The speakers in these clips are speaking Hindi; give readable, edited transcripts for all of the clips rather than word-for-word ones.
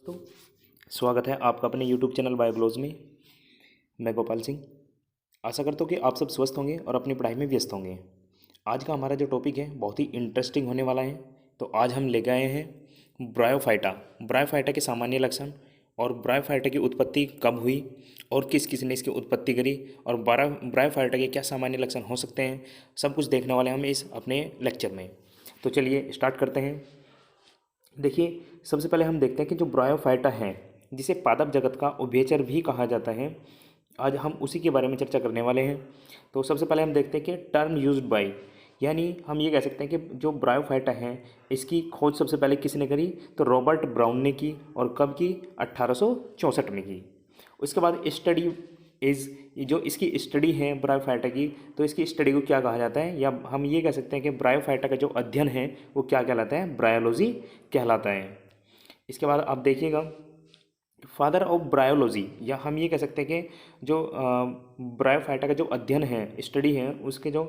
तो स्वागत है आपका अपने YouTube चैनल बायोग्लोज में। मैं गोपाल सिंह आशा करता हूँ कि आप सब स्वस्थ होंगे और अपनी पढ़ाई में व्यस्त होंगे। आज का हमारा जो टॉपिक है बहुत ही इंटरेस्टिंग होने वाला है। तो आज हम लेके आए हैं ब्रायोफाइटा। ब्रायोफाइटा के सामान्य लक्षण और ब्रायोफाइटा की उत्पत्ति कब हुई और किस किस ने इसकी उत्पत्ति करी और ब्रायोफाइटा के क्या सामान्य लक्षण हो सकते हैं, सब कुछ देखने वाले हम इस अपने लेक्चर में। तो चलिए स्टार्ट करते हैं। देखिए, सबसे पहले हम देखते हैं कि जो ब्रायोफाइटा है, जिसे पादप जगत का उभयचर भी कहा जाता है, आज हम उसी के बारे में चर्चा करने वाले हैं। तो सबसे पहले हम देखते हैं कि टर्म यूज्ड बाय, यानी हम ये कह सकते हैं कि जो ब्रायोफाइटा है इसकी खोज सबसे पहले किसने करी, तो रॉबर्ट ब्राउन ने की। और कब की? 1864 में की। उसके बाद स्टडी इज़, जो इसकी स्टडी है ब्रायोफाइटा की, तो इसकी स्टडी को क्या कहा जाता है, या हम ये कह सकते हैं कि ब्रायोफाइटा का जो अध्ययन है वो क्या कहलाता है, ब्रायोलॉजी कहलाता है। इसके बाद आप देखिएगा फादर ऑफ ब्रायोलॉजी, या हम ये कह सकते हैं कि जो ब्रायोफाइटा का जो अध्ययन है, स्टडी है, उसके जो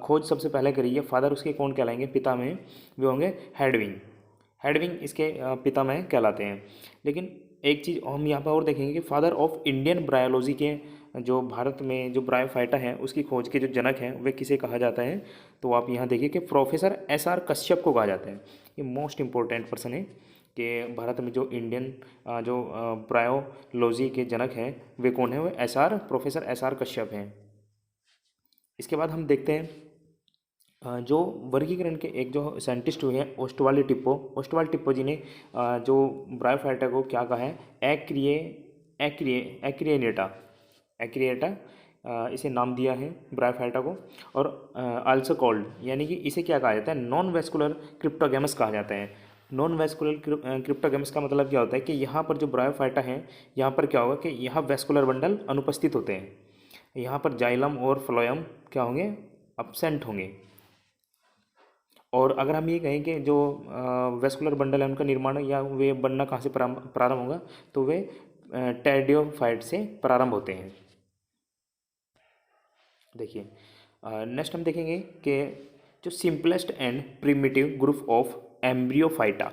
खोज सबसे पहले करी है, फादर उसके कौन कहलाएंगे, पिता में वे होंगे हेडविंग। हेडविंग इसके पिता में कहलाते हैं। लेकिन एक चीज़ हम यहाँ पर और देखेंगे कि फादर ऑफ इंडियन ब्रायोलॉजी के, जो भारत में जो ब्रायोफाइटा है उसकी खोज के जो जनक हैं वे किसे कहा जाता है, तो आप यहाँ देखिए कि प्रोफेसर SR कश्यप को कहा जाता है। ये मोस्ट इंपॉर्टेंट पर्सन है कि भारत में जो इंडियन जो ब्रायोलॉजी के जनक हैं वे कौन है, वो प्रोफेसर SR कश्यप हैं। इसके बाद हम देखते हैं जो वर्गीकरण के एक जो साइंटिस्ट हुए हैं ओस्टवाल टिप्पो जी ने जो ब्रायोफाइटा को क्या कहा है, एक्रिएनेटा इसे नाम दिया है ब्रायोफाइटा को। और आल्सो कॉल्ड, यानी कि इसे क्या कहा जाता है, नॉन वेस्कुलर क्रिप्टोगैमस कहा जाता है। नॉन वेस्कुलर क्रिप्टोगैमस का मतलब क्या होता है कि यहाँ पर जो ब्रायोफाइटा है, यहाँ पर क्या होगा कि यहाँ वेस्कुलर बंडल अनुपस्थित होते हैं, यहाँ पर जाइलम और फ्लोएम क्या होंगे, अब्सेंट होंगे। और अगर हम ये कहें कि जो वेस्कुलर बंडल है उनका निर्माण या वे बनना कहाँ से प्रारंभ होगा, तो वे टेरिडोफाइट से प्रारंभ होते हैं। देखिए नेक्स्ट हम देखेंगे कि जो simplest and primitive group of embryophyta,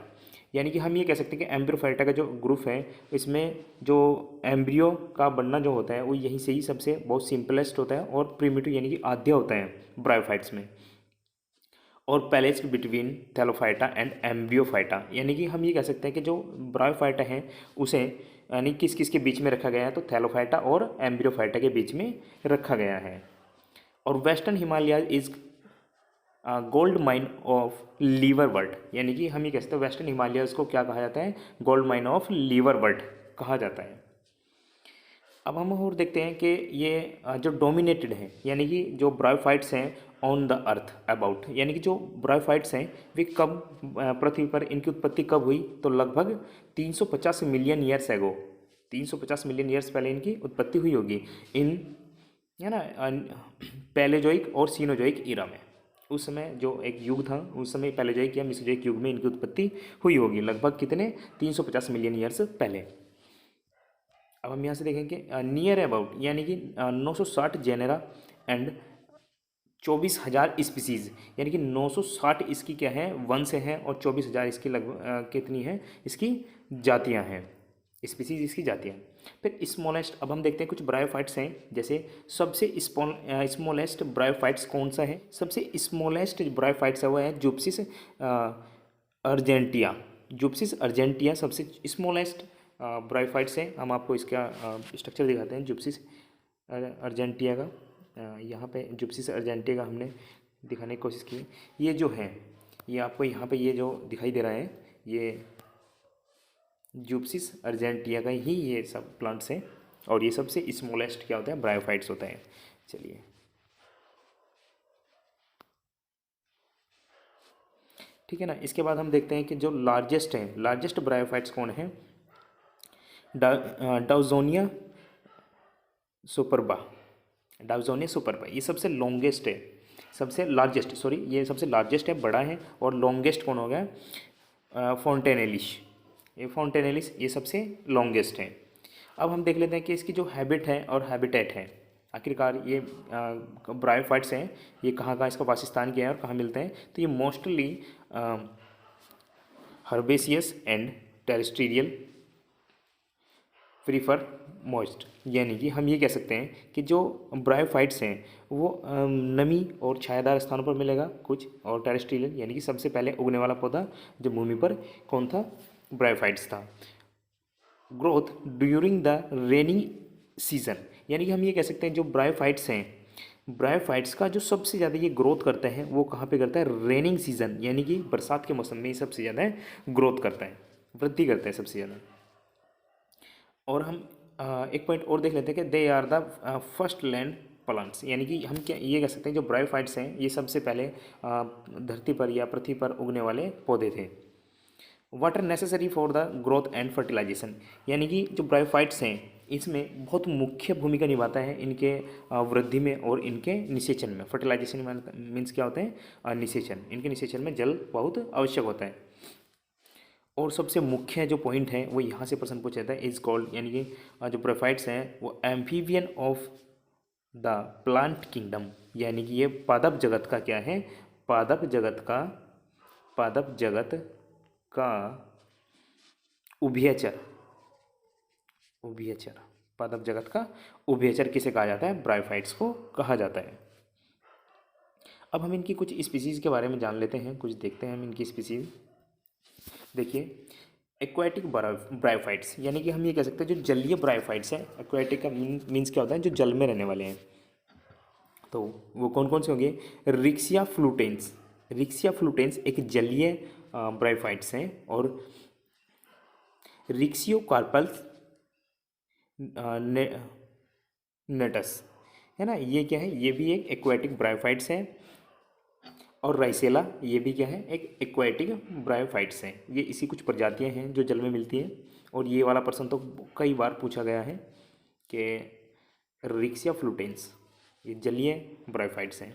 यानी कि हम ये कह सकते हैं कि एम्ब्रियोफाइटा का जो ग्रुप है इसमें जो एम्ब्रियो का बनना जो होता है वो यहीं से ही सबसे बहुत सिंपलेस्ट होता है और प्रिमिटिव यानी कि आद्य होता है ब्रायोफाइट्स में। और पैलेज बिटवीन थैलोफाइटा एंड एम्ब्रियोफाइटा, यानी कि हम ये कह सकते हैं कि जो ब्रायोफाइटा है उसे यानी किस किस के बीच में रखा गया है, तो थैलोफाइटा और एम्ब्रियोफाइटा के बीच में रखा गया है। और western Himalaya is gold mine of liver bird, यानी कि हम ये कह सकते हैं वेस्टर्न हिमालयस को क्या कहा जाता है, gold mine of liver bird कहा जाता है। अब हम और देखते हैं कि ये जो डोमिनेटेड है, यानी कि जो ब्रायोफाइट्स हैं ऑन द अर्थ अबाउट, यानी कि जो ब्रायोफाइट्स हैं वे कब पृथ्वी पर इनकी उत्पत्ति कब हुई, तो लगभग 350 million years ago, 350 million years पहले इनकी उत्पत्ति हुई होगी इन, है ना, पैलेजोइक और सीनोजोइक ईरा में। उस समय जो एक युग था उस समय पैलेजोइक या मिसोजोइक युग में इनकी उत्पत्ति हुई होगी, लगभग कितने, 350 मिलियन ईयर्स पहले। अब हम यहाँ से देखेंगे नियर अबाउट, यानी कि 960 जेनेरा एंड 24,000 स्पीसीज़, यानी कि 960 इसकी क्या है, वंश हैं और 24,000 इसकी लगभग कितनी है, इसकी जातियाँ हैं, स्पीसीज इसकी जातियाँ। फिर स्मॉलेस्ट, अब हम देखते हैं कुछ ब्रायोफाइट्स हैं, जैसे सबसे स्मॉलेस्ट ब्रायोफाइट्स कौन सा है, सबसे स्मॉलेस्ट ब्रायोफाइट्स है वो है जुप्सिस अर्जेंटिया। जुप्सिस अर्जेंटिया सबसे स्मॉलेस्ट ब्रायोफाइट्स हैं। हम आपको इसका स्ट्रक्चर दिखाते हैं जुप्सिस अर्जेंटिया का। यहाँ पे जुप्सिस अर्जेंटिया का हमने दिखाने की कोशिश की। ये जो है ये आपको यहाँ पे ये जो दिखाई दे रहा है ये जुप्सिस अर्जेंटिया का ही ये सब प्लांट्स हैं और ये सबसे स्मॉलेस्ट क्या होता है, ब्रायोफाइट्स होता है। चलिए ठीक है ना। इसके बाद हम देखते हैं कि जो लार्जेस्ट हैं, लार्जेस्ट ब्रायोफाइट्स कौन है, डाउजोनिया सुपरबा, डाउजोनिया सुपरबा ये सबसे लॉन्गेस्ट है, सबसे लार्जेस्ट, सॉरी ये सबसे लार्जेस्ट है, बड़ा है। और लॉन्गेस्ट कौन हो गया, फोंटेनेलिस, ये फोंटेनेलिस ये सबसे लॉन्गेस्ट है। अब हम देख लेते हैं कि इसकी जो हैबिट है और हैबिटेट है, आखिरकार ये ब्रायोफाइट्स हैं ये कहाँ कहाँ इसका वासस्थान क्या है और कहाँ मिलते हैं, तो ये mostly herbaceous and terrestrial prefer moist, यानी कि हम ये कह सकते हैं कि जो ब्रायोफाइट्स हैं वो नमी और छायादार स्थानों पर मिलेगा कुछ, और टेरेस्ट्रियल यानी कि सबसे पहले उगने वाला पौधा जो भूमि पर कौन था, ब्रायोफाइट्स था। Growth during the raining season, यानी कि हम ये कह सकते हैं जो ब्रायोफाइट्स हैं, ब्रायोफाइट्स का जो सबसे ज़्यादा ये ग्रोथ करता है वो कहाँ पे करता है, रेनिंग सीजन, यानी कि बरसात के मौसम में ये सबसे ज़्यादा ग्रोथ करता है, वृद्धि करता है सबसे ज़्यादा। और हम एक पॉइंट और देख लेते हैं कि they are the first land plants, यानी कि हम क्या ये कह सकते हैं जो ब्रायोफाइट्स हैं ये सबसे पहले धरती पर या पृथ्वी पर उगने वाले पौधे थे। Water necessary for the growth and fertilization, यानी कि जो ब्रायोफाइट्स हैं इसमें बहुत मुख्य भूमिका निभाता है इनके वृद्धि में और इनके निषेचन में। फर्टिलाइजेशन मीन्स क्या होते हैं, निषेचन, इनके निषेचन में जल बहुत आवश्यक होता है। और सबसे मुख्य जो पॉइंट है वो यहाँ से प्रश्न पूछा जाता है, इज कॉल्ड, यानी कि जो ब्रायोफाइट्स हैं वो amphibian of the plant kingdom, यानी कि ये पादप जगत का क्या है, पादप जगत का, पादप जगत का उभयचर, उभयचर, पादप जगत का उभयचर किसे कहा जाता है, ब्रायोफाइट्स को कहा जाता है। अब हम इनकी कुछ स्पीसीज़ के बारे में जान लेते हैं, कुछ देखते हैं हम इनकी स्पीसीज़। देखिए एक्वाटिक ब्रायोफाइट्स, यानी कि हम ये कह सकते हैं जो जलीय ब्रायोफाइट्स हैं, एक्वाटिक का मीन्स क्या होता है, जो जल में रहने वाले हैं। तो वो कौन कौन से होंगे, रिक्सिया फ्लूटेंस, रिक्सिया फ्लूटेंस एक जलीय ब्रायोफाइट्स हैं, और रिक्सियो कार्पल्स नेटस, है ना, ये क्या है, ये भी एक एक्वाटिक ब्रायोफाइट्स है। और राइसेला ये भी क्या है, एक एक्वाटिक ब्रायोफाइट्स हैं, ये इसी कुछ प्रजातियां हैं जो जल में मिलती हैं। और ये वाला प्रश्न तो कई बार पूछा गया है कि रिक्सिया फ्लूटेंस ये जलीय ब्रायोफाइट्स हैं।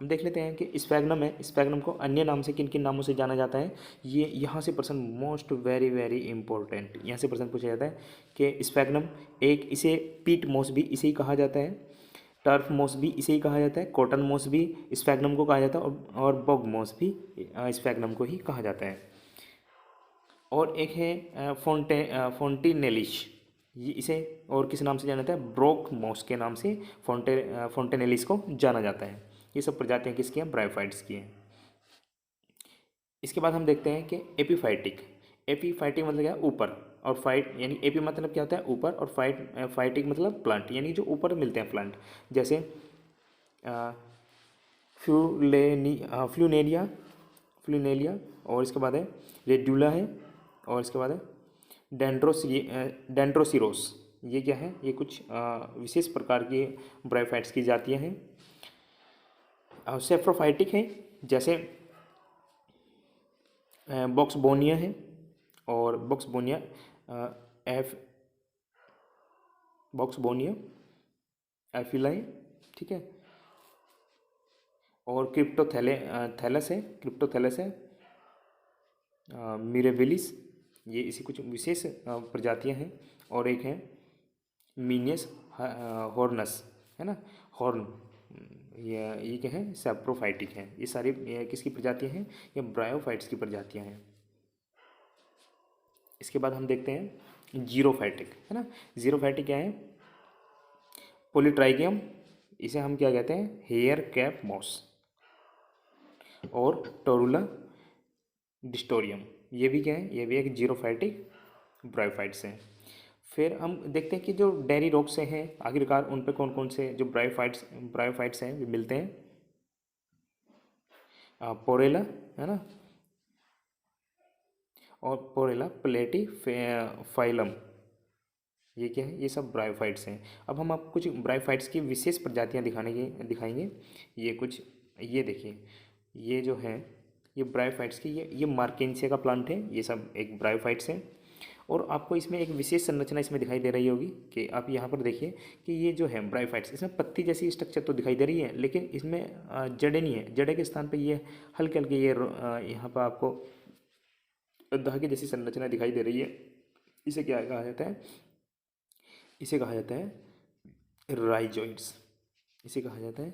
हम देख लेते हैं कि स्फैग्नम है, स्फैग्नम को अन्य नाम से किन किन नामों से जाना जाता है, ये यहाँ से प्रश्न मोस्ट वेरी वेरी इंपॉर्टेंट, यहाँ से प्रश्न पूछा जाता है कि स्फैग्नम, एक इसे पीट मॉस भी इसे ही कहा जाता है, टर्फ मॉस भी इसे ही कहा जाता है, कॉटन मॉस भी स्फैग्नम को कहा जाता है, और बॉग मॉस भी स्फैग्नम को ही कहा जाता है। और एक है फोंटिनेलिश, ये इसे और किस नाम से जाना जाता है, ब्रोक मॉस के नाम से फोंटेनेलिस को जाना जाता है। ये सब प्रजातियाँ किसकी हैं, ब्रायोफाइट्स की हैं। इसके बाद हम देखते हैं कि एपीफाइटिक, एपीफाइटिक मतलब क्या है, ऊपर, और फाइट यानी एपी मतलब क्या होता है ऊपर, और फाइटिक मतलब प्लांट, यानी जो ऊपर मिलते हैं प्लांट, जैसे फ्लूनेलिया, फ्लूनेलिया, और इसके बाद है रेड्यूला है, और इसके बाद है डेंड्रोसिरोस, ये क्या है, ये कुछ विशेष प्रकार की ब्रायोफाइट्स की जातियाँ हैं। सेफ्रोफाइटिक है, जैसे बॉक्सबोनिया है, और बॉक्सबोनिया एफ बॉक्सबोनिया एफिलाई, ठीक है। और थैलस है, क्रिप्टोथैलस है, मिरेबिलिस, ये इसी कुछ विशेष प्रजातियां हैं। और एक है मीनियस हॉर्नस, है ना, हॉर्न, ये क्या है, सैप्रोफाइटिक है। ये सारी किसकी प्रजातियां हैं, ये ब्रायोफाइट्स की प्रजातियां हैं। इसके बाद हम देखते हैं जीरोफाइटिक, है ना, जीरोफाइटिक क्या है, पोलिट्राइगियम, इसे हम क्या कहते हैं, हेयर कैप मॉस, और टोरुला डिस्टोरियम, ये भी क्या है, ये भी एक जीरोफाइटिक ब्रायोफाइट्स हैं। फिर हम देखते हैं कि जो डेयरी रोग से हैं आखिरकार उन पे कौन कौन से जो ब्रायोफाइट्स हैं वे मिलते हैं। पोरेला, है ना, और पोरेला प्लेटी फाइलम, ये क्या है, ये सब ब्रायोफाइट्स हैं। अब हम आपको कुछ ब्रायोफाइट्स की विशेष प्रजातियां दिखाएंगे। ये कुछ, ये देखिए, ये जो है ये ब्रायोफाइट्स की, ये मार्केंसिया का प्लांट है, ये सब एक ब्रायोफाइट्स है। और आपको इसमें एक विशेष संरचना इसमें दिखाई दे रही होगी कि आप यहाँ पर देखिए कि ये जो है ब्रायोफाइट्स, इसमें पत्ती जैसी स्ट्रक्चर तो दिखाई दे रही है, लेकिन इसमें जड़ें नहीं है, जड़े के स्थान पे ये हल्के हल्के ये यहाँ पर आपको धागे जैसी संरचना दिखाई दे रही है। इसे क्या कहा जाता है, इसे कहा जाता है राइजोइड्स, इसे कहा जाता है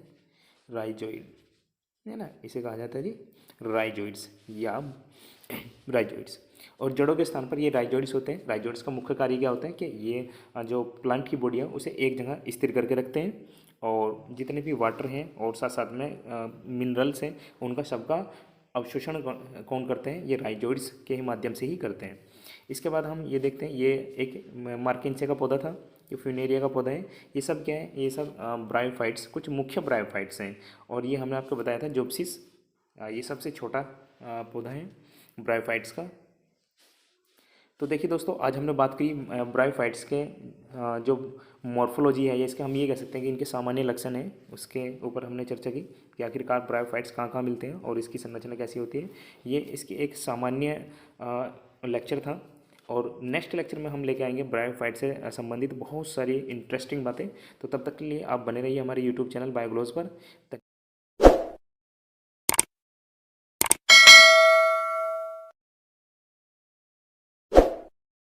राइजोइड, है ना, इसे कहा जाता है जी राइजोइड्स या राइजोइड्स। और जड़ों के स्थान पर ये राइजोइड्स होते हैं। राइजोइड्स का मुख्य कार्य क्या होता है कि ये जो प्लांट की बॉडी है उसे एक जगह स्थिर करके रखते हैं, और जितने भी वाटर हैं और साथ साथ में मिनरल्स हैं उनका सबका अवशोषण कौन करते हैं, ये राइजोइड्स के ही माध्यम से ही करते हैं। इसके बाद हम ये देखते हैं, ये एक मार्केंसिया का पौधा था, ये फ्यूनेरिया का पौधा है। ये सब क्या है, ये सब ब्रायोफाइट्स, कुछ मुख्य ब्रायोफाइट्स हैं। और ये हमने आपको बताया था जोप्सिस, ये सबसे छोटा पौधा है ब्रायोफाइट्स का। तो देखिए दोस्तों, आज हमने बात की ब्रायोफाइट्स के जो मॉर्फोलॉजी है, या इसके हम ये कह सकते हैं कि इनके सामान्य लक्षण हैं, उसके ऊपर हमने चर्चा की कि आखिरकार ब्रायोफाइट्स कहाँ कहाँ मिलते हैं और इसकी संरचना कैसी होती है। ये इसकी एक सामान्य लेक्चर था, और नेक्स्ट लेक्चर में हम लेके आएंगे ब्रायोफाइट से संबंधित बहुत सारी इंटरेस्टिंग बातें। तो तब तक के लिए आप बने रहिए हमारे यूट्यूब चैनल बायोग्लोज पर।